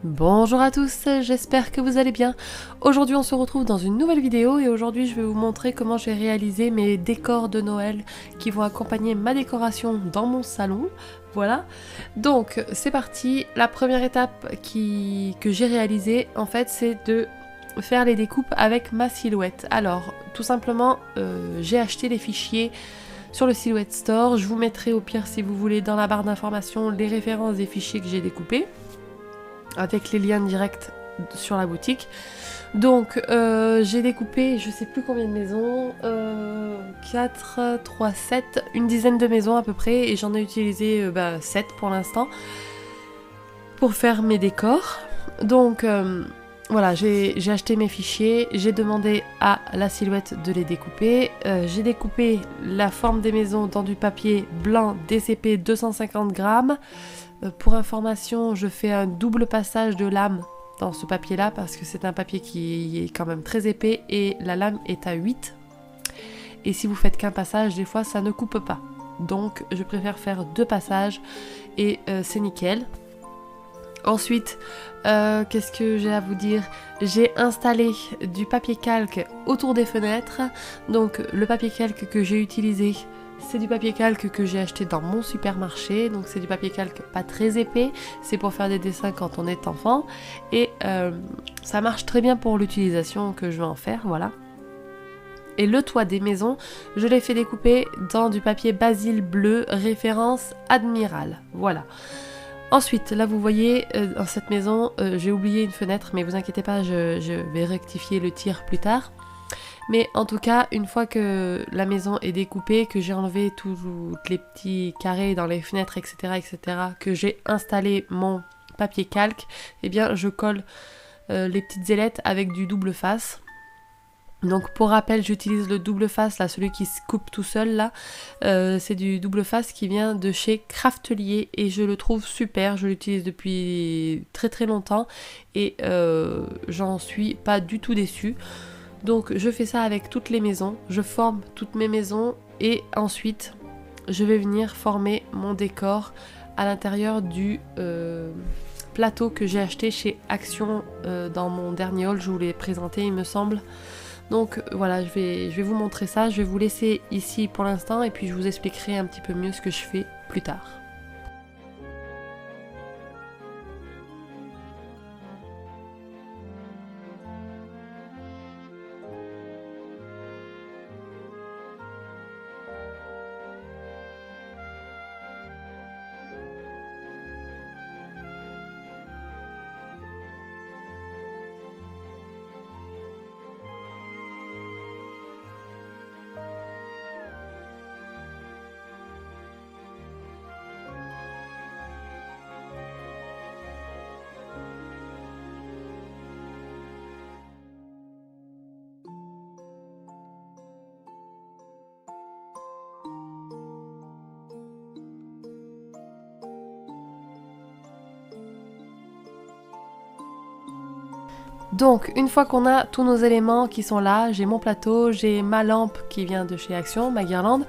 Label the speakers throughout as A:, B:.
A: Bonjour à tous, j'espère que vous allez bien. Aujourd'hui on se retrouve dans une nouvelle vidéo et aujourd'hui je vais vous montrer comment j'ai réalisé mes décors de Noël qui vont accompagner ma décoration dans mon salon. Voilà, donc c'est parti. La première étape que j'ai réalisée en fait c'est de faire les découpes avec ma silhouette. Alors tout simplement j'ai acheté les fichiers sur le Silhouette Store. Je vous mettrai au pire si vous voulez dans la barre d'informations les références des fichiers que j'ai découpés, avec les liens directs sur la boutique. Donc j'ai découpé je sais plus combien de maisons, 4, 3, 7, une dizaine de maisons à peu près, et j'en ai utilisé 7 pour l'instant pour faire mes décors. Donc voilà, j'ai acheté mes fichiers, j'ai demandé à la Silhouette de les découper. J'ai découpé la forme des maisons dans du papier blanc DCP 250 grammes. Pour information, je fais un double passage de lame dans ce papier là parce que c'est un papier qui est quand même très épais et la lame est à 8. Et si vous faites qu'un passage, des fois ça ne coupe pas. Donc je préfère faire 2 passages et c'est nickel. Ensuite, qu'est-ce que j'ai à vous dire? J'ai installé du papier calque autour des fenêtres. Donc le papier calque que j'ai utilisé, c'est du papier calque que j'ai acheté dans mon supermarché. Donc c'est du papier calque pas très épais, c'est pour faire des dessins quand on est enfant. Et ça marche très bien pour l'utilisation que je vais en faire, voilà. Et le toit des maisons, je l'ai fait découper dans du papier basil bleu, référence Admiral, voilà. Ensuite, là vous voyez, dans cette maison, j'ai oublié une fenêtre, mais vous inquiétez pas, je vais rectifier le tir plus tard. Mais en tout cas, une fois que la maison est découpée, que j'ai enlevé tous les petits carrés dans les fenêtres, etc., etc., que j'ai installé mon papier calque, eh bien je colle les petites ailettes avec du double face. Donc pour rappel, j'utilise le double face, là, celui qui se coupe tout seul, là. C'est du double face qui vient de chez Craftelier et je le trouve super. Je l'utilise depuis très très longtemps et j'en suis pas du tout déçue. Donc je fais ça avec toutes les maisons, je forme toutes mes maisons et ensuite je vais venir former mon décor à l'intérieur du plateau que j'ai acheté chez Action dans mon dernier haul, je vous l'ai présenté il me semble. Donc voilà, je vais vous montrer ça, je vais vous laisser ici pour l'instant et puis je vous expliquerai un petit peu mieux ce que je fais plus tard. Donc une fois qu'on a tous nos éléments qui sont là, j'ai mon plateau, j'ai ma lampe qui vient de chez Action, ma guirlande,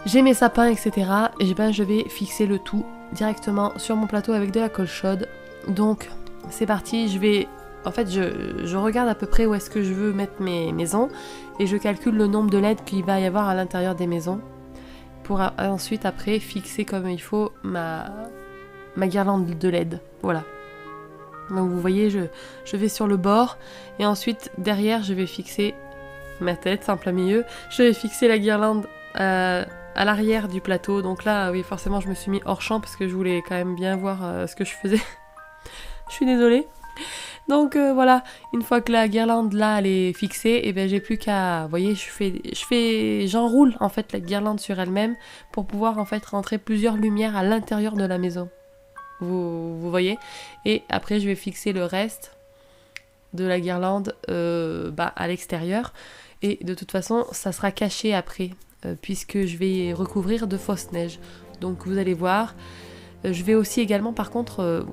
A: j'ai mes sapins, etc. Et ben je vais fixer le tout directement sur mon plateau avec de la colle chaude. Donc c'est parti, je regarde à peu près où est-ce que je veux mettre mes maisons et je calcule le nombre de LED qu'il va y avoir à l'intérieur des maisons pour ensuite après fixer comme il faut ma guirlande de LED, voilà. Donc vous voyez, je vais sur le bord et ensuite derrière je vais fixer ma tête en plein milieu. Je vais fixer la guirlande à l'arrière du plateau. Donc là, oui, forcément je me suis mis hors champ parce que je voulais quand même bien voir ce que je faisais. Je suis désolée. Donc voilà, une fois que la guirlande là elle est fixée, et ben j'ai plus qu'à, vous voyez, j'enroule en fait la guirlande sur elle-même pour pouvoir en fait rentrer plusieurs lumières à l'intérieur de la maison. Vous voyez, et après je vais fixer le reste de la guirlande à l'extérieur et de toute façon ça sera caché après puisque je vais recouvrir de fausse neige. Donc vous allez voir, je vais aussi également par contre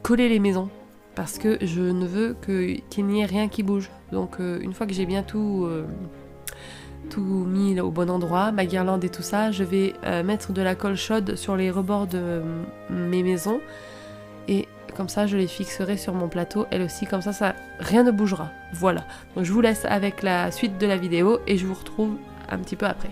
A: coller les maisons parce que je ne veux qu'il n'y ait rien qui bouge. Donc une fois que j'ai bien tout tout mis au bon endroit, ma guirlande et tout ça, je vais mettre de la colle chaude sur les rebords de mes maisons et comme ça je les fixerai sur mon plateau, elle aussi, comme ça rien ne bougera. Voilà, donc je vous laisse avec la suite de la vidéo et je vous retrouve un petit peu après.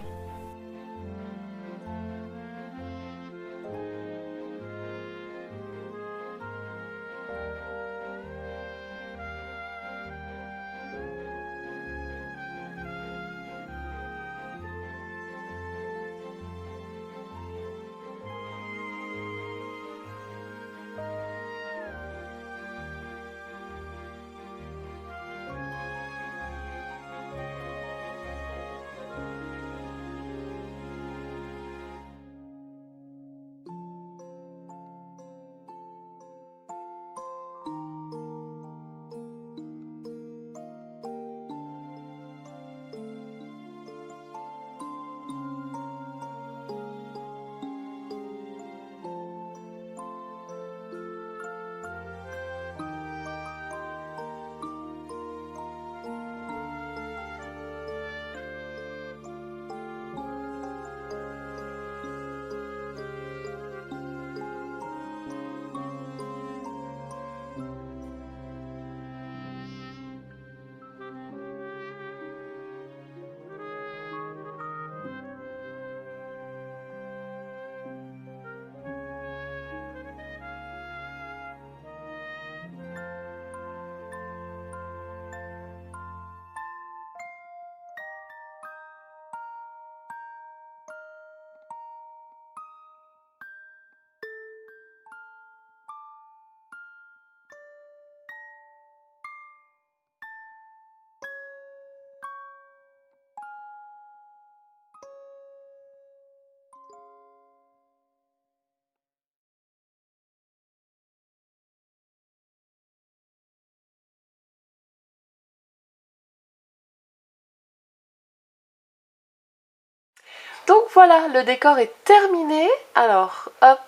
A: Donc voilà, le décor est terminé. Alors, hop,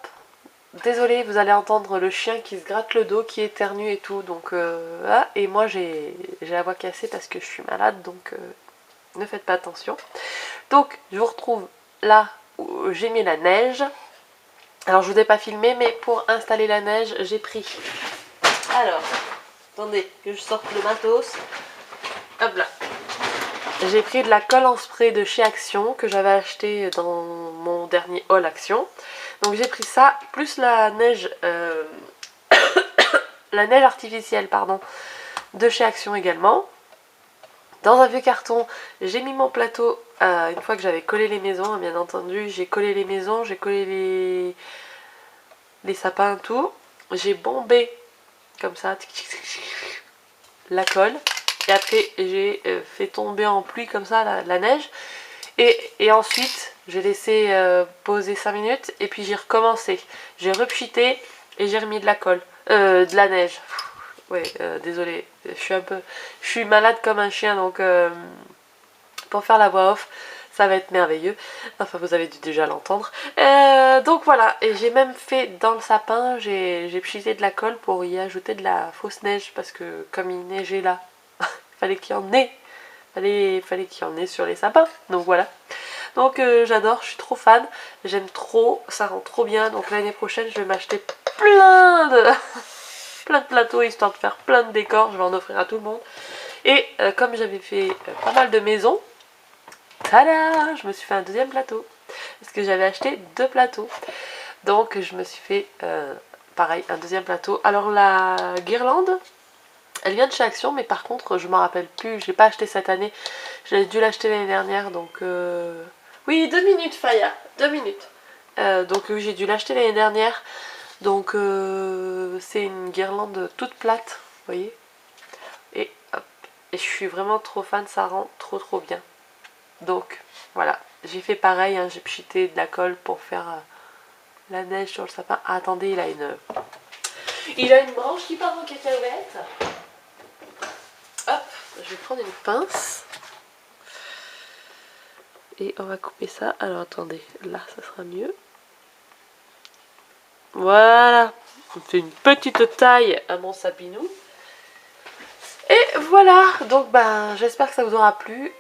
A: désolée, vous allez entendre le chien qui se gratte le dos, qui éternue et tout. Donc, ah, et moi j'ai la voix cassée parce que je suis malade, donc ne faites pas attention. Donc, je vous retrouve là où j'ai mis la neige. Alors, je vous ai pas filmé, mais pour installer la neige, j'ai pris... Alors, attendez que je sorte le matos. Hop là. J'ai pris de la colle en spray de chez Action que j'avais acheté dans mon dernier haul Action. Donc j'ai pris ça, plus la neige, la neige artificielle pardon, de chez Action également. Dans un vieux carton, j'ai mis mon plateau, une fois que j'avais collé les maisons, bien entendu. J'ai collé les maisons, j'ai collé les sapins, tout. J'ai bombé comme ça la colle. Et après j'ai fait tomber en pluie comme ça la neige. Et ensuite j'ai laissé poser 5 minutes et puis j'ai recommencé. J'ai repchité et j'ai remis de la colle. De la neige. Ouais, désolée. Je suis malade comme un chien, donc pour faire la voix off, ça va être merveilleux. Enfin, vous avez dû déjà l'entendre. Donc voilà, et j'ai même fait dans le sapin, j'ai pchité de la colle pour y ajouter de la fausse neige parce que comme il neigeait là, fallait qu'il y en ait. Fallait qu'il y en ait sur les sapins. Donc voilà. Donc j'adore, je suis trop fan. J'aime trop, ça rend trop bien. Donc l'année prochaine, je vais m'acheter plein de plateaux histoire de faire plein de décors. Je vais en offrir à tout le monde. Et comme j'avais fait pas mal de maisons, tada, je me suis fait un deuxième plateau. Parce que j'avais acheté 2 plateaux. Donc je me suis fait pareil, un deuxième plateau. Alors la guirlande, elle vient de chez Action, mais par contre, je m'en rappelle plus. Je l'ai pas acheté cette année. J'ai dû l'acheter l'année dernière, donc... Oui, 2 minutes, Faya. 2 minutes. Donc j'ai dû l'acheter l'année dernière. Donc c'est une guirlande toute plate, vous voyez. Et hop. Et je suis vraiment trop fan, ça rend trop bien. Donc voilà, j'ai fait pareil, hein, j'ai pchité de la colle pour faire la neige sur le sapin. Ah, attendez, il a une branche qui part en cacahuète. Hop, je vais prendre une pince. Et on va couper ça. Alors attendez, là ça sera mieux. Voilà, on fait une petite taille à mon sapinou. Et voilà, donc ben j'espère que ça vous aura plu.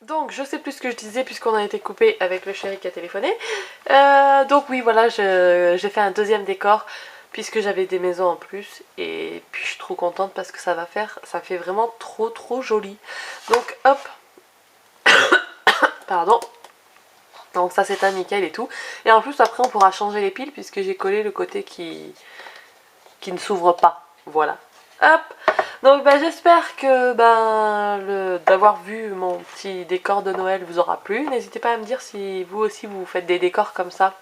A: Donc je sais plus ce que je disais puisqu'on a été coupé avec le chéri qui a téléphoné. Donc oui voilà, j'ai fait un deuxième décor puisque j'avais des maisons en plus. Et puis je suis trop contente parce que ça fait vraiment trop joli. Donc hop, pardon. Donc ça c'est un nickel et tout. Et en plus après on pourra changer les piles puisque j'ai collé le côté qui ne s'ouvre pas. Voilà. Hop. Donc j'espère que d'avoir vu mon petit décor de Noël vous aura plu. N'hésitez pas à me dire si vous aussi vous faites des décors comme ça.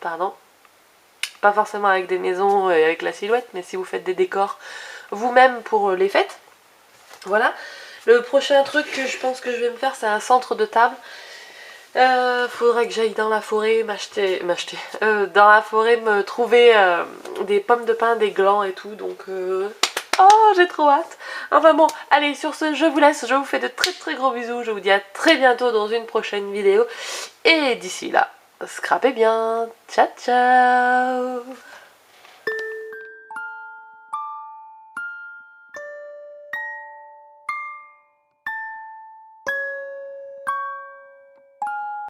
A: Pardon. Pas forcément avec des maisons et avec la silhouette, mais si vous faites des décors vous-même pour les fêtes. Voilà. Le prochain truc que je pense que je vais me faire, c'est un centre de table. Faudrait que j'aille dans la forêt dans la forêt me trouver des pommes de pin, des glands et tout, donc oh j'ai trop hâte. Enfin bon, allez sur ce je vous laisse, je vous fais de très gros bisous, je vous dis à très bientôt dans une prochaine vidéo, et d'ici là, scrapez bien, ciao ciao.